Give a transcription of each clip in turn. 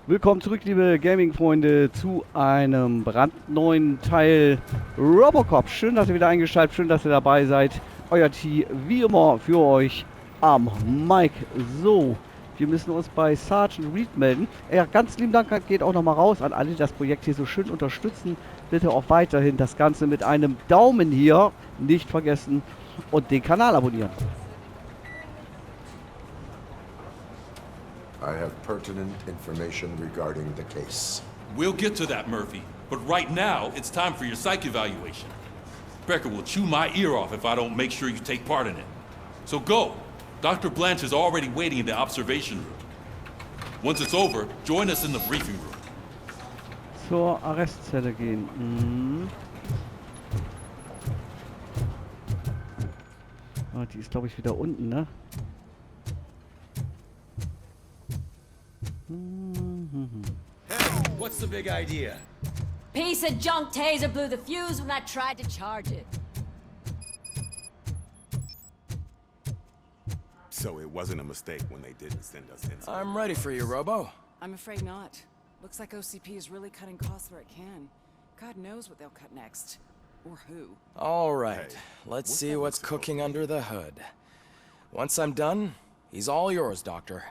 Willkommen zurück, liebe Gaming-Freunde, zu einem brandneuen Teil ROBOCOP. Schön, dass ihr wieder eingeschaltet, schön, dass ihr dabei seid. Euer T wie immer für euch am Mic. So, wir müssen uns bei Sergeant Reed melden. Ja, ganz lieben Dank geht auch nochmal raus an alle, die das Projekt hier so schön unterstützen. Bitte auch weiterhin das Ganze mit einem Daumen hier nicht vergessen und den Kanal abonnieren. I have pertinent information regarding the case. We'll get to that, Murphy. But right now, it's time for your psych evaluation. Becker will chew my ear off if I don't make sure you take part in it. So go. Dr. Blanche is already waiting in the observation room. Once it's over, join us in the briefing room. Zur Arrestzelle gehen. Oh, die ist, glaube ich, wieder unten, ne? What's the big idea? Piece of junk taser blew the fuse when I tried to charge it. So it wasn't a mistake when they didn't send us in. I'm ready for you, Robo. I'm afraid not. Looks like OCP is really cutting costs where it can. God knows what they'll cut next. Or who. All right, Hey, let's what's see that what's supposed cooking to be? under the hood. Once I'm done, he's all yours, Doctor.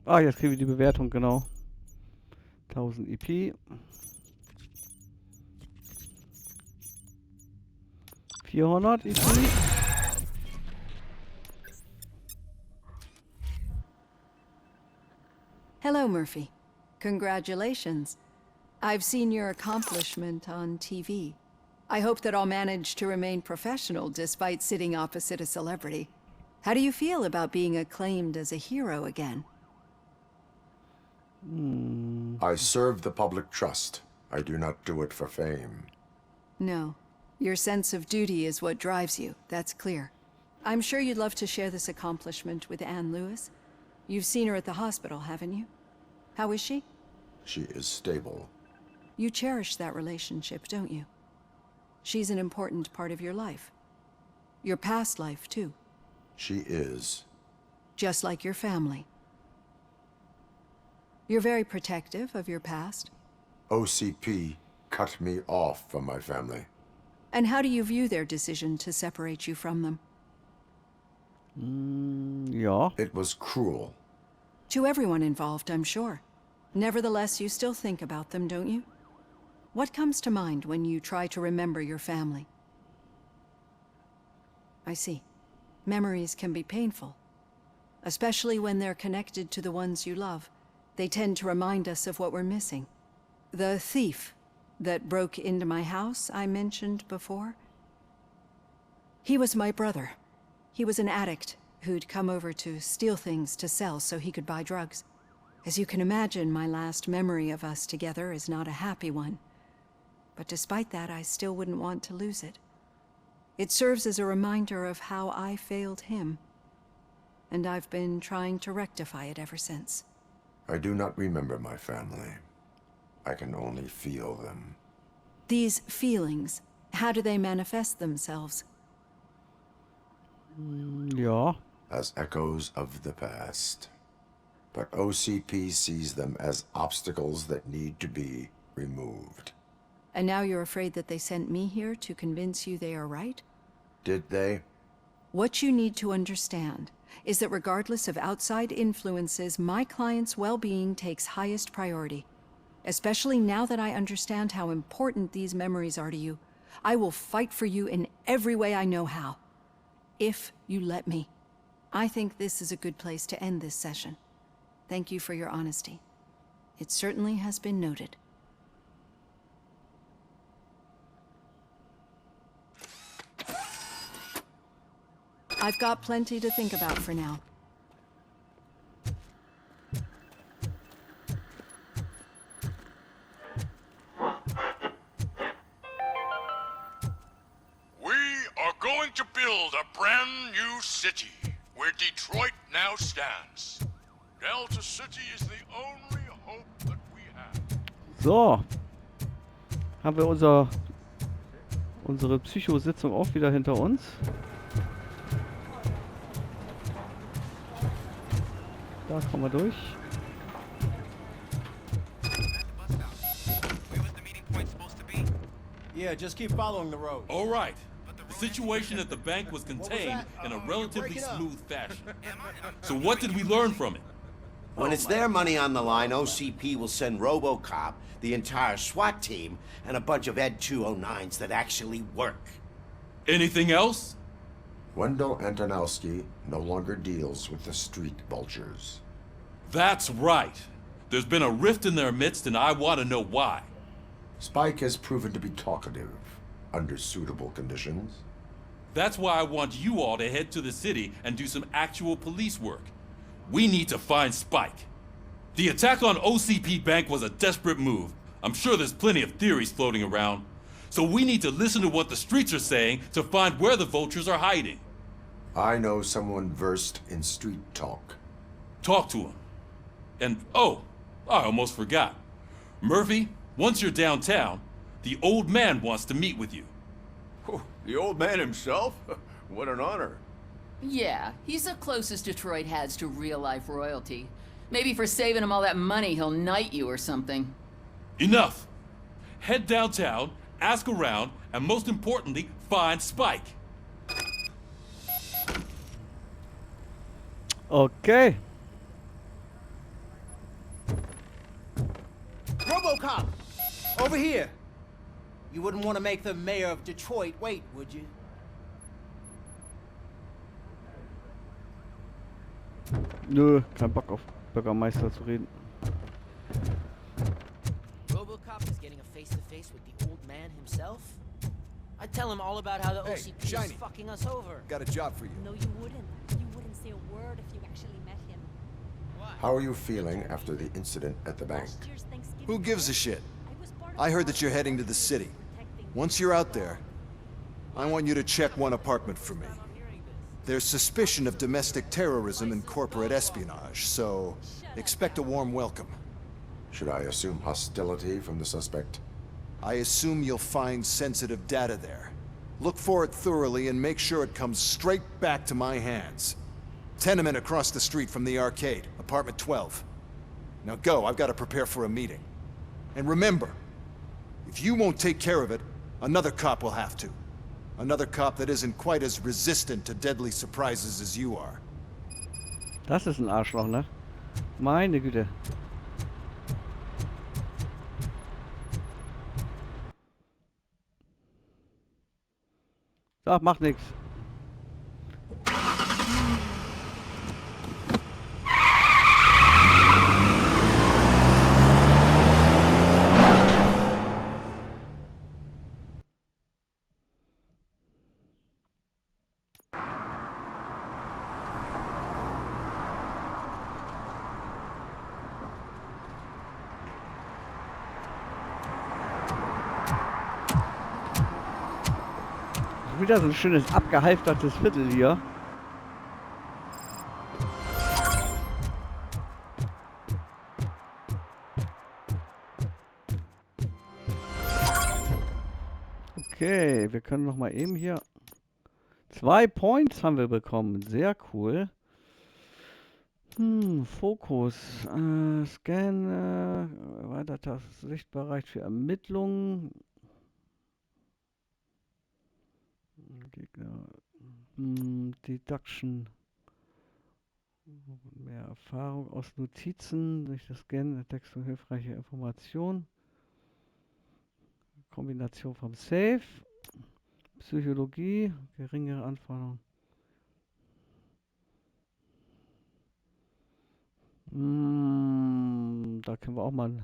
Ah, jetzt kriegen wir die Bewertung, genau. 1000 EP. 400 EP. Hello, Murphy. Congratulations. I've seen your accomplishment on TV. I hope that I'll manage to remain professional despite sitting opposite a celebrity. How do you feel about being acclaimed as a hero again? I serve the public trust. I do not do it for fame. No. Your sense of duty is what drives you, that's clear. I'm sure you'd love to share this accomplishment with Anne Lewis. You've seen her at the hospital, haven't you? How is she? She is stable. You cherish that relationship, don't you? She's an important part of your life. Your past life, too. She is. Just like your family. You're very protective of your past. OCP cut me off from my family. And how do you view their decision to separate you from them? Ja. It was cruel. To everyone involved, I'm sure. Nevertheless, you still think about them, don't you? What comes to mind when you try to remember your family? I see. Memories can be painful, especially when they're connected to the ones you love. They tend to remind us of what we're missing. The thief that broke into my house I mentioned before? He was my brother. He was an addict who'd come over to steal things to sell so he could buy drugs. As you can imagine, my last memory of us together is not a happy one. But despite that, I still wouldn't want to lose it. It serves as a reminder of how I failed him. And I've been trying to rectify it ever since. I do not remember my family. I can only feel them. These feelings, how do they manifest themselves? Ja. As echoes of the past. But OCP sees them as obstacles that need to be removed. And now you're afraid that they sent me here to convince you they are right? Did they? What you need to understand is that regardless of outside influences, my client's well-being takes highest priority. Especially now that I understand how important these memories are to you, I will fight for you in every way I know how. If you let me. I think this is a good place to end this session. Thank you for your honesty. It certainly has been noted. I've got plenty to think about for now. We are going to build a brand new city where Detroit now stands. Delta City is the only hope that we have. So. Haben wir unsere Psychositzung auch wieder hinter uns. Da kommen wir durch. Yeah, just keep following the road. All right. The situation at the bank was contained in a relatively smooth fashion. So what did we learn from it? When it's their money on the line, OCP will send ROBOCOP, the entire SWAT team, and a bunch of Ed 209s that actually work. Anything else? Wendell Antonowski no longer deals with the street vultures. That's right. There's been a rift in their midst, and I want to know why. Spike has proven to be talkative under suitable conditions. That's why I want you all to head to the city and do some actual police work. We need to find Spike. The attack on OCP Bank was a desperate move. I'm sure there's plenty of theories floating around. So we need to listen to what the streets are saying to find where the vultures are hiding. I know someone versed in street talk. Talk to him. And, oh, I almost forgot. Murphy, once you're downtown, the old man wants to meet with you. Oh, the old man himself? What an honor. Yeah, he's the closest Detroit has to real-life royalty. Maybe for saving him all that money, he'll knight you or something. Enough! Head downtown, ask around, and most importantly, find Spike. Okay. ROBOCOP! Over here! You wouldn't want to make the mayor of Detroit wait, would you? Nö, kein Bock auf Bürgermeister zu reden. ROBOCOP is getting a face-to-face with the old man himself? I'd tell him all about how the OCP is fucking us over. Got a job for you. No, you wouldn't. You wouldn't say a word if you actually met him. How are you feeling after the incident at the bank? Who gives a shit? I heard that you're heading to the city. Once you're out there, I want you to check one apartment for me. There's suspicion of domestic terrorism and corporate espionage, so expect a warm welcome. Should I assume hostility from the suspect? I assume you'll find sensitive data there. Look for it thoroughly and make sure it comes straight back to my hands. Tenement across the street from the arcade, apartment 12. Now go, I've got to prepare for a meeting. And remember, if you won't take care of it, another cop will have to. Another cop that isn't quite as resistant to deadly surprises as you are. Das ist ein Arschloch, ne? Meine Güte. So, macht nix. Wieder so ein schönes abgehalftertes Viertel hier. Okay, wir können noch mal eben hier 2 Points haben wir bekommen. Sehr cool. Fokus. Scan. Erweiterter Sichtbereich für Ermittlungen. Gegner. Deduction. Mehr Erfahrung aus Notizen durch das Scannen der Text und hilfreiche Informationen. Kombination vom Safe. Psychologie. Geringere Anforderungen. Da können wir auch mal.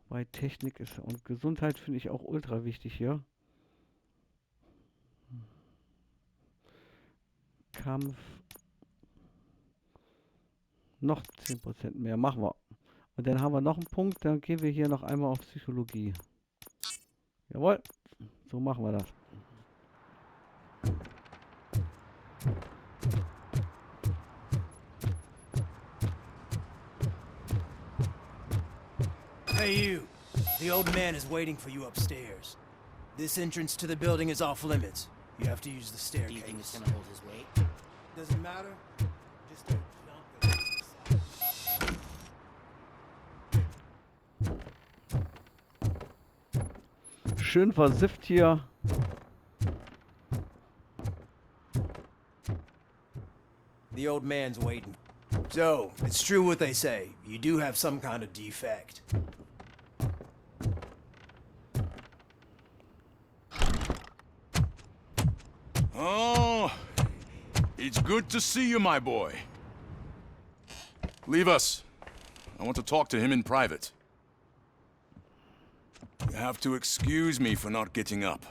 Bei Technik ist und Gesundheit finde ich auch ultra wichtig hier. Kampf. Noch 10% mehr. Machen wir. Und dann haben wir noch einen Punkt. Dann gehen wir hier noch einmal auf Psychologie. Jawohl. So machen wir das. Hey you. The old man is waiting for you upstairs. This entrance to the building is off limits. You have to use the staircase. Do you think it's gonna hold his weight? Doesn't matter. Just don't jump it. schön versifft hier. The old man's waiting. So, it's true what they say. You do have some kind of defect. Oh, it's good to see you, my boy. Leave us. I want to talk to him in private. You have to excuse me for not getting up.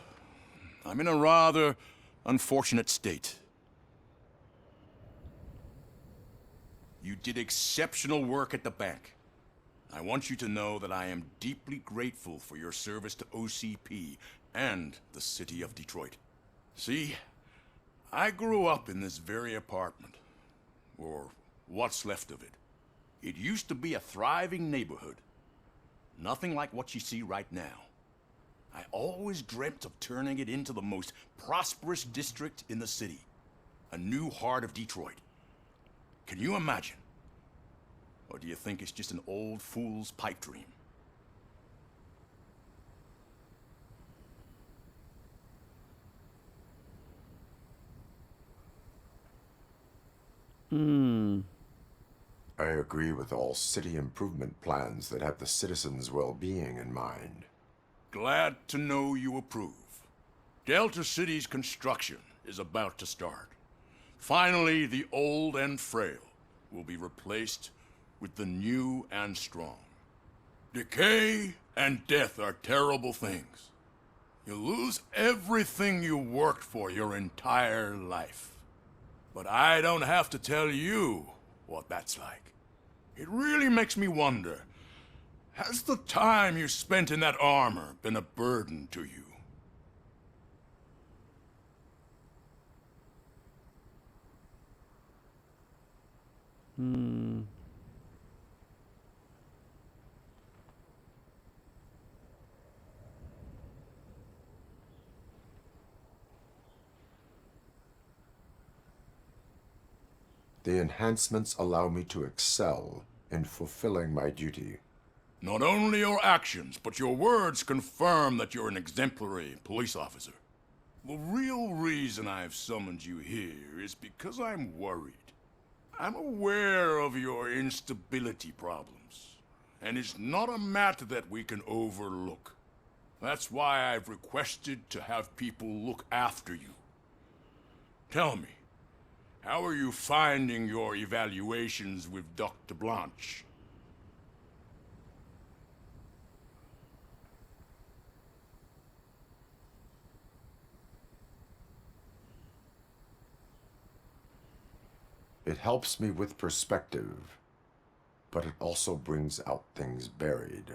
I'm in a rather unfortunate state. You did exceptional work at the bank. I want you to know that I am deeply grateful for your service to OCP and the city of Detroit. See, I grew up in this very apartment, or what's left of it. It used to be a thriving neighborhood. Nothing like what you see right now. I always dreamt of turning it into the most prosperous district in the city. A new heart of Detroit. Can you imagine? Or do you think it's just an old fool's pipe dream? I agree with all city improvement plans that have the citizens' well-being in mind. Glad to know you approve. Delta City's construction is about to start. Finally, the old and frail will be replaced with the new and strong. Decay and death are terrible things. You lose everything you worked for your entire life. But I don't have to tell you what that's like. It really makes me wonder, has the time you spent in that armor been a burden to you? The enhancements allow me to excel in fulfilling my duty. Not only your actions, but your words confirm that you're an exemplary police officer. The real reason I've summoned you here is because I'm worried. I'm aware of your instability problems, and it's not a matter that we can overlook. That's why I've requested to have people look after you. Tell me, how are you finding your evaluations with Dr. Blanche? It helps me with perspective, but it also brings out things buried.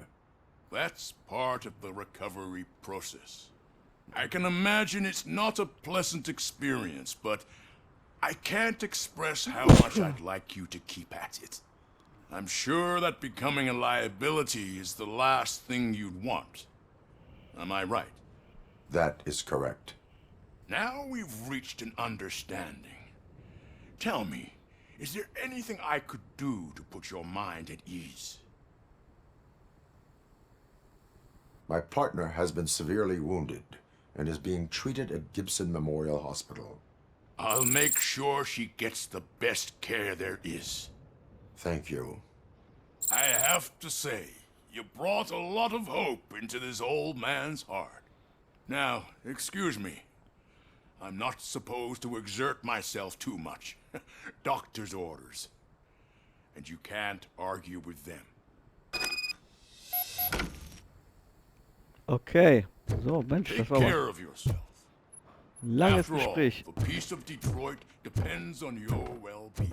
That's part of the recovery process. I can imagine it's not a pleasant experience, but I can't express how much I'd like you to keep at it. I'm sure that becoming a liability is the last thing you'd want. Am I right? That is correct. Now we've reached an understanding. Tell me, is there anything I could do to put your mind at ease? My partner has been severely wounded and is being treated at Gibson Memorial Hospital. I'll make sure she gets the best care there is. Thank you. I have to say, you brought a lot of hope into this old man's heart. Now, excuse me. I'm not supposed to exert myself too much. Doctor's orders. And you can't argue with them. Okay. So, Mensch, Take das war care aber of yourself. ein langes After all, Gespräch. the peace of Detroit depends on your well-being.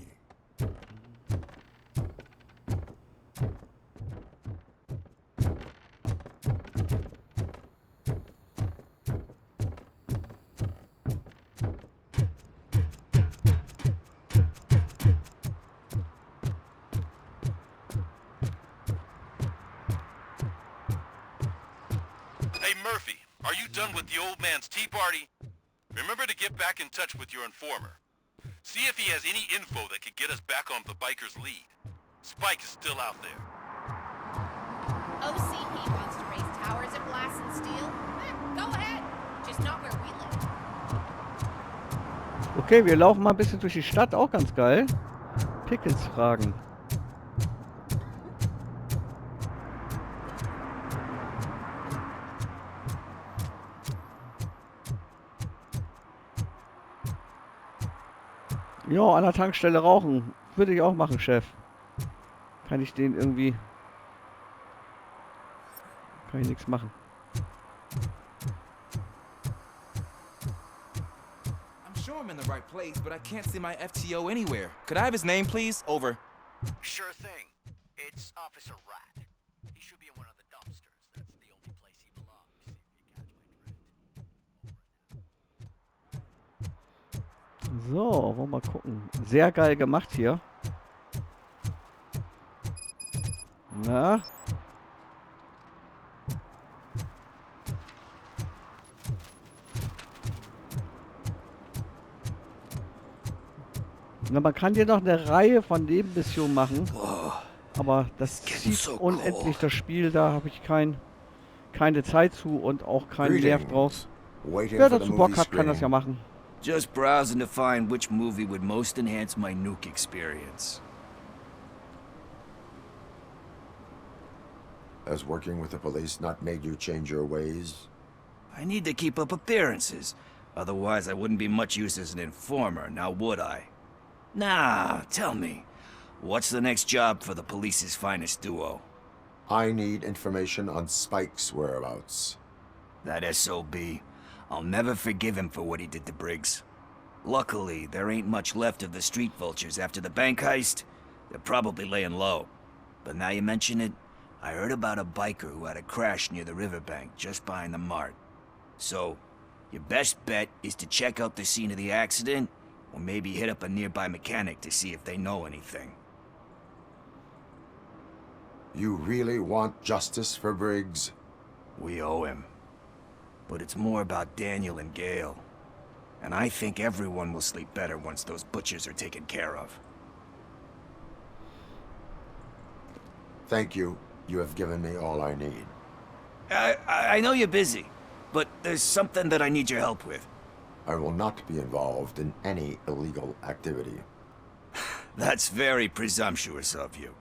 Hey, Murphy, are you done with the old man's tea party? Remember to get back in touch with your informer. See if he has any info that could get us back on the biker's lead. Spike is still out there. OCP wants to raise towers at Glass and Steel? Okay, wir laufen mal ein bisschen durch die Stadt, auch ganz geil. Pickles fragen. Ja, an der Tankstelle rauchen. Würde ich auch machen, Chef. Kann ich den irgendwie... Kann ich nichts machen. I'm sure I'm in the right place, but I can't see my FTO anywhere. Could I have his name, please? Over. Sure thing. It's Officer Rat. He should be in one of the dumpsters. That's the only place he belongs. So, wollen wir mal gucken. Sehr geil gemacht hier. Na? Na, man kann hier noch eine Reihe von Nebenmissionen machen. Aber das zieht unendlich das Spiel. Da habe ich keine Zeit zu und auch keinen Nerv drauf. Wer dazu Bock hat, kann das ja machen. Just browsing to find which movie would most enhance my nuke experience. Has working with the police not made you change your ways? I need to keep up appearances. Otherwise, I wouldn't be much use as an informer, now would I? Nah, tell me, what's the next job for the police's finest duo? I need information on Spike's whereabouts. That SOB. I'll never forgive him for what he did to Briggs. Luckily, there ain't much left of the street vultures after the bank heist. They're probably laying low. But now you mention it, I heard about a biker who had a crash near the riverbank just behind the mart. So, your best bet is to check out the scene of the accident, or maybe hit up a nearby mechanic to see if they know anything. You really want justice for Briggs? We owe him. But it's more about Daniel and Gale. And I think everyone will sleep better once those butchers are taken care of. Thank you. You have given me all I need. I know you're busy, but there's something that I need your help with. I will not be involved in any illegal activity. That's very presumptuous of you.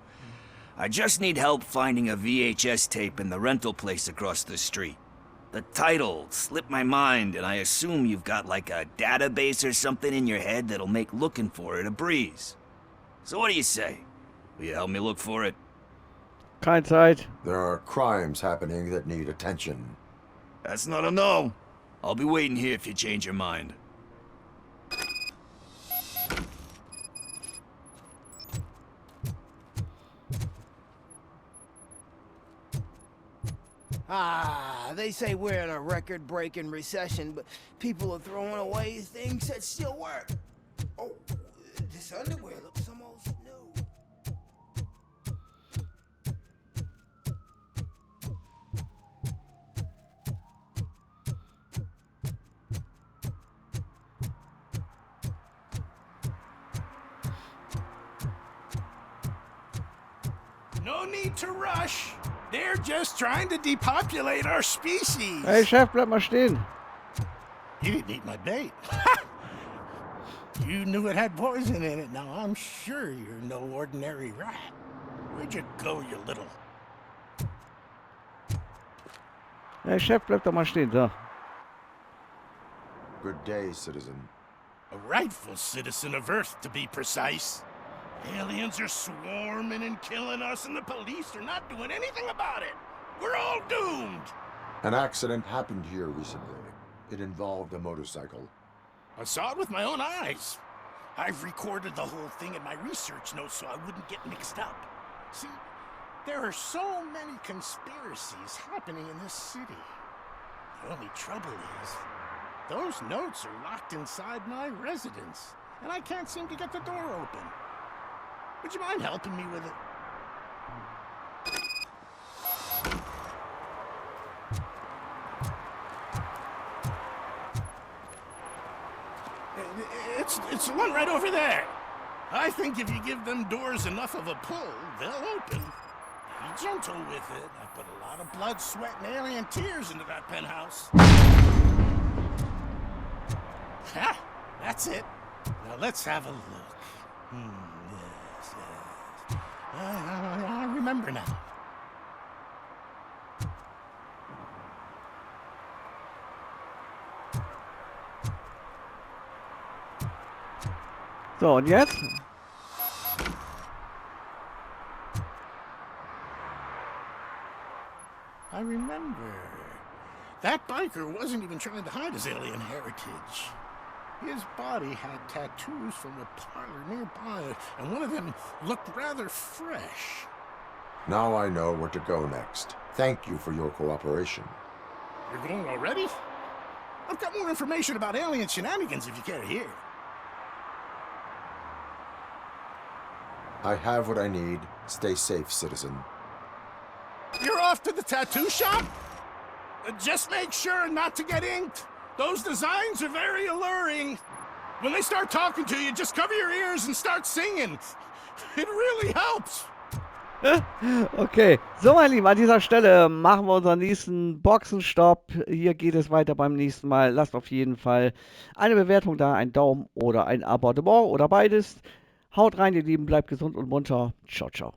I just need help finding a VHS tape in the rental place across the street. The title slipped my mind, and I assume you've got like a database or something in your head that'll make looking for it a breeze. So what do you say? Will you help me look for it? Keine Zeit. There are crimes happening that need attention. That's not a no. I'll be waiting here if you change your mind. They say we're in a record-breaking recession, but people are throwing away things that still work. Oh, this underwear looks almost new. No need to rush. They're just trying to depopulate our species. Hey, Chef, bleib mal stehen. You didn't eat my bait. You knew it had poison in it. Now I'm sure you're no ordinary rat. Where'd you go, you little... Hey, Chef, bleib doch mal stehen. So. Good day, citizen. A rightful citizen of Earth, to be precise. Aliens are swarming and killing us, and the police are not doing anything about it. We're all doomed. An accident happened here recently. It involved a motorcycle. I saw it with my own eyes. I've recorded the whole thing in my research notes so I wouldn't get mixed up. See, there are so many conspiracies happening in this city. The only trouble is, those notes are locked inside my residence, and I can't seem to get the door open. Would you mind helping me with it? It's the one right over there. I think if you give them doors enough of a pull, they'll open. Be gentle with it. I put a lot of blood, sweat, and alien tears into that penthouse. Ha! That's it. Now let's have a look. Yes, yes. I remember now. So, und jetzt? I remember. That biker wasn't even trying to hide his alien heritage. His body had tattoos from a parlor nearby, and one of them looked rather fresh. Now I know where to go next. Thank you for your cooperation. You're going already? I've got more information about alien shenanigans if you care to hear. I have what I need. Stay safe, citizen. You're off to the tattoo shop? Just make sure not to get inked. Those designs are very alluring. When they start talking to you, just cover your ears and start singing. It really helps. Okay, so meine Lieben, an dieser Stelle machen wir unseren nächsten Boxenstopp. Hier geht es weiter beim nächsten Mal. Lasst auf jeden Fall eine Bewertung da, einen Daumen oder ein Abonnement oder beides. Haut rein, ihr Lieben, bleibt gesund und munter. Ciao, ciao.